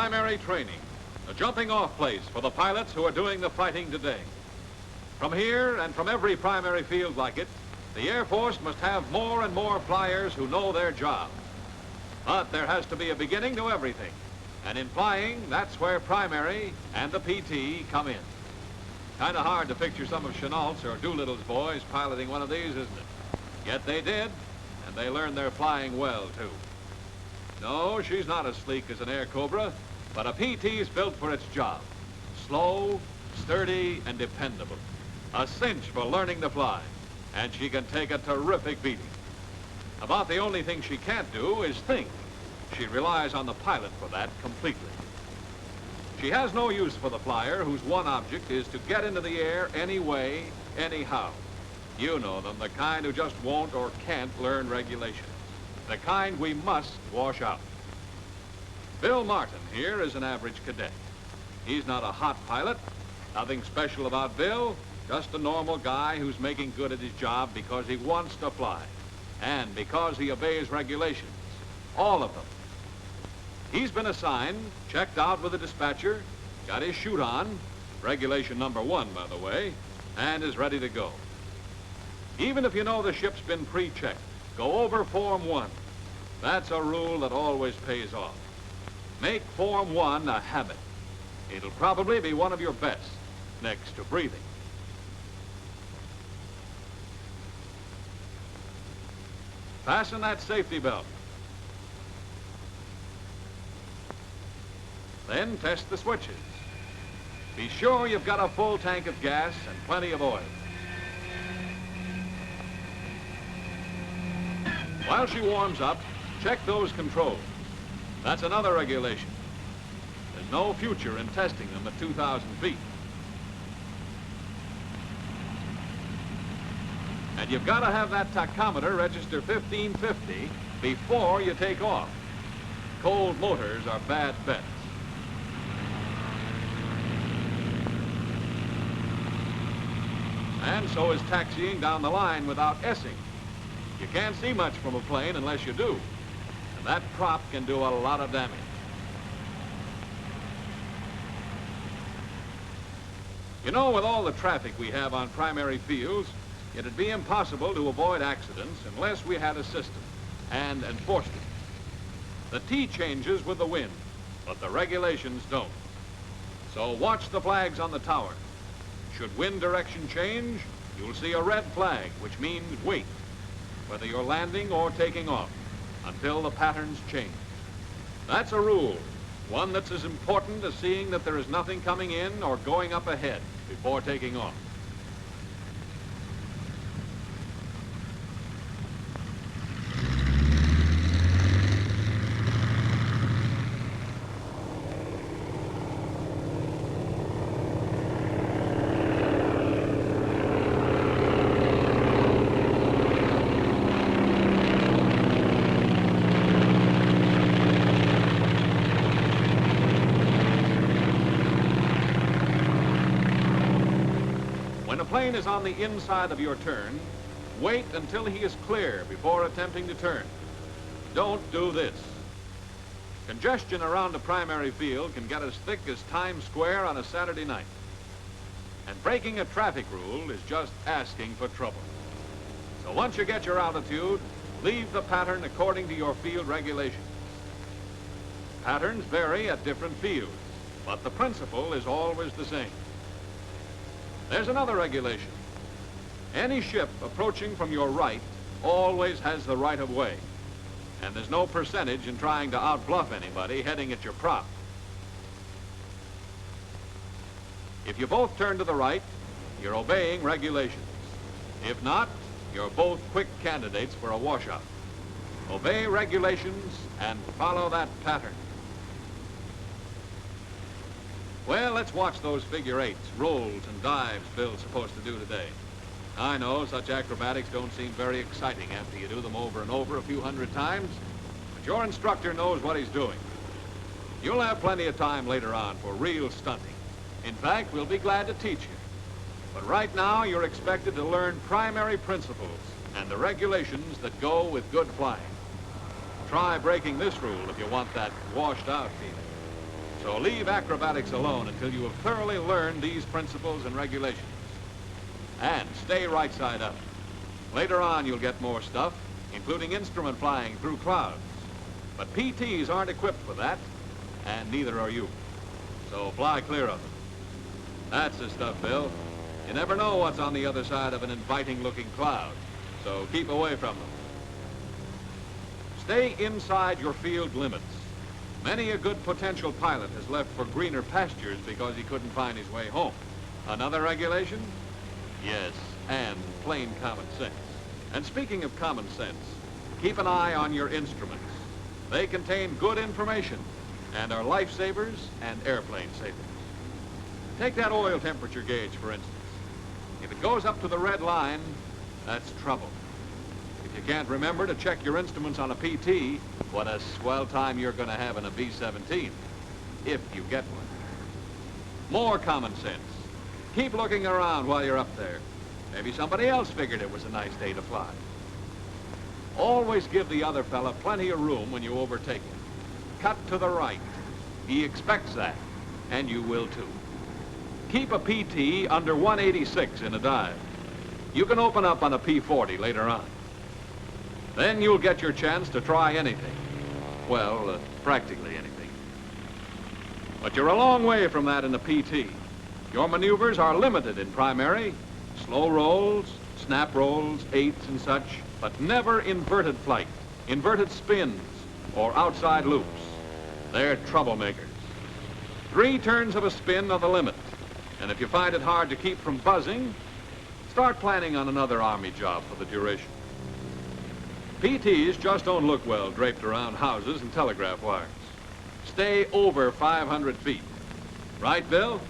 primary training, a jumping-off place for the pilots who are doing the fighting today. From here and from every primary field like it, the Air Force must have more and more flyers who know their job. But there has to be a beginning to everything. And in flying, that's where primary and the PT come in. Kind of hard to picture some of Chenault's or Doolittle's boys piloting one of these, isn't it? Yet they did, and they learned their flying well, too. No, she's not as sleek as an Air Cobra, but a PT's built for its job. Slow, sturdy, and dependable. A cinch for learning to fly, and she can take a terrific beating. About the only thing she can't do is think. She relies on the pilot for that completely. She has no use for the flyer whose one object is to get into the air any way, anyhow. You know them, the kind who just won't or can't learn regulations. The kind we must wash out. Bill Martin here is an average cadet. He's not a hot pilot. Nothing special about Bill. Just a normal guy who's making good at his job because he wants to fly. And because he obeys regulations. All of them. He's been assigned, checked out with the dispatcher, got his chute on, regulation number 1, by the way, and is ready to go. Even if you know the ship's been pre-checked, go over Form 1. That's a rule that always pays off. Make Form 1 a habit. It'll probably be one of your best, next to breathing. Fasten that safety belt. Then test the switches. Be sure you've got a full tank of gas and plenty of oil. While she warms up, check those controls. That's another regulation. There's no future in testing them at 2,000 feet. And you've got to have that tachometer register 1550 before you take off. Cold motors are bad bets. And so is taxiing down the line without S-ing. You can't see much from a plane unless you do. And that prop can do a lot of damage. You know, with all the traffic we have on primary fields, it'd be impossible to avoid accidents unless we had a system and enforced it. The T changes with the wind, but the regulations don't. So watch the flags on the tower. Should wind direction change, you'll see a red flag, which means wait, whether you're landing or taking off, until the patterns change. That's a rule, one that's as important as seeing that there is nothing coming in or going up ahead before taking off. When a plane is on the inside of your turn, wait until he is clear before attempting to turn. Don't do this. Congestion around a primary field can get as thick as Times Square on a Saturday night. And breaking a traffic rule is just asking for trouble. So once you get your altitude, leave the pattern according to your field regulations. Patterns vary at different fields, but the principle is always the same. There's another regulation. Any ship approaching from your right always has the right of way. And there's no percentage in trying to outbluff anybody heading at your prop. If you both turn to the right, you're obeying regulations. If not, you're both quick candidates for a washout. Obey regulations and follow that pattern. Well, let's watch those figure eights, rolls, and dives Bill's supposed to do today. I know such acrobatics don't seem very exciting after you do them over and over a few hundred times, but your instructor knows what he's doing. You'll have plenty of time later on for real stunting. In fact, we'll be glad to teach you. But right now, you're expected to learn primary principles and the regulations that go with good flying. Try breaking this rule if you want that washed out feeling. So leave acrobatics alone until you have thoroughly learned these principles and regulations. And stay right side up. Later on, you'll get more stuff, including instrument flying through clouds. But PTs aren't equipped for that, and neither are you. So fly clear of them. That's the stuff, Bill. You never know what's on the other side of an inviting-looking cloud, so keep away from them. Stay inside your field limits. Many a good potential pilot has left for greener pastures because he couldn't find his way home. Another regulation? Yes, and plain common sense. And speaking of common sense, keep an eye on your instruments. They contain good information and are lifesavers and airplane savers. Take that oil temperature gauge, for instance. If it goes up to the red line, that's trouble. If you can't remember to check your instruments on a PT, what a swell time you're going to have in a B-17, if you get one. More common sense. Keep looking around while you're up there. Maybe somebody else figured it was a nice day to fly. Always give the other fella plenty of room when you overtake him. Cut to the right. He expects that, and you will too. Keep a PT under 186 in a dive. You can open up on a P-40 later on. Then you'll get your chance to try anything. Well, practically anything. But you're a long way from that in the PT. Your maneuvers are limited in primary, slow rolls, snap rolls, eights and such, but never inverted flight, inverted spins, or outside loops. They're troublemakers. 3 turns of a spin are the limit. And if you find it hard to keep from buzzing, start planning on another Army job for the duration. PTs just don't look well draped around houses and telegraph wires. Stay over 500 feet. Right, Bill?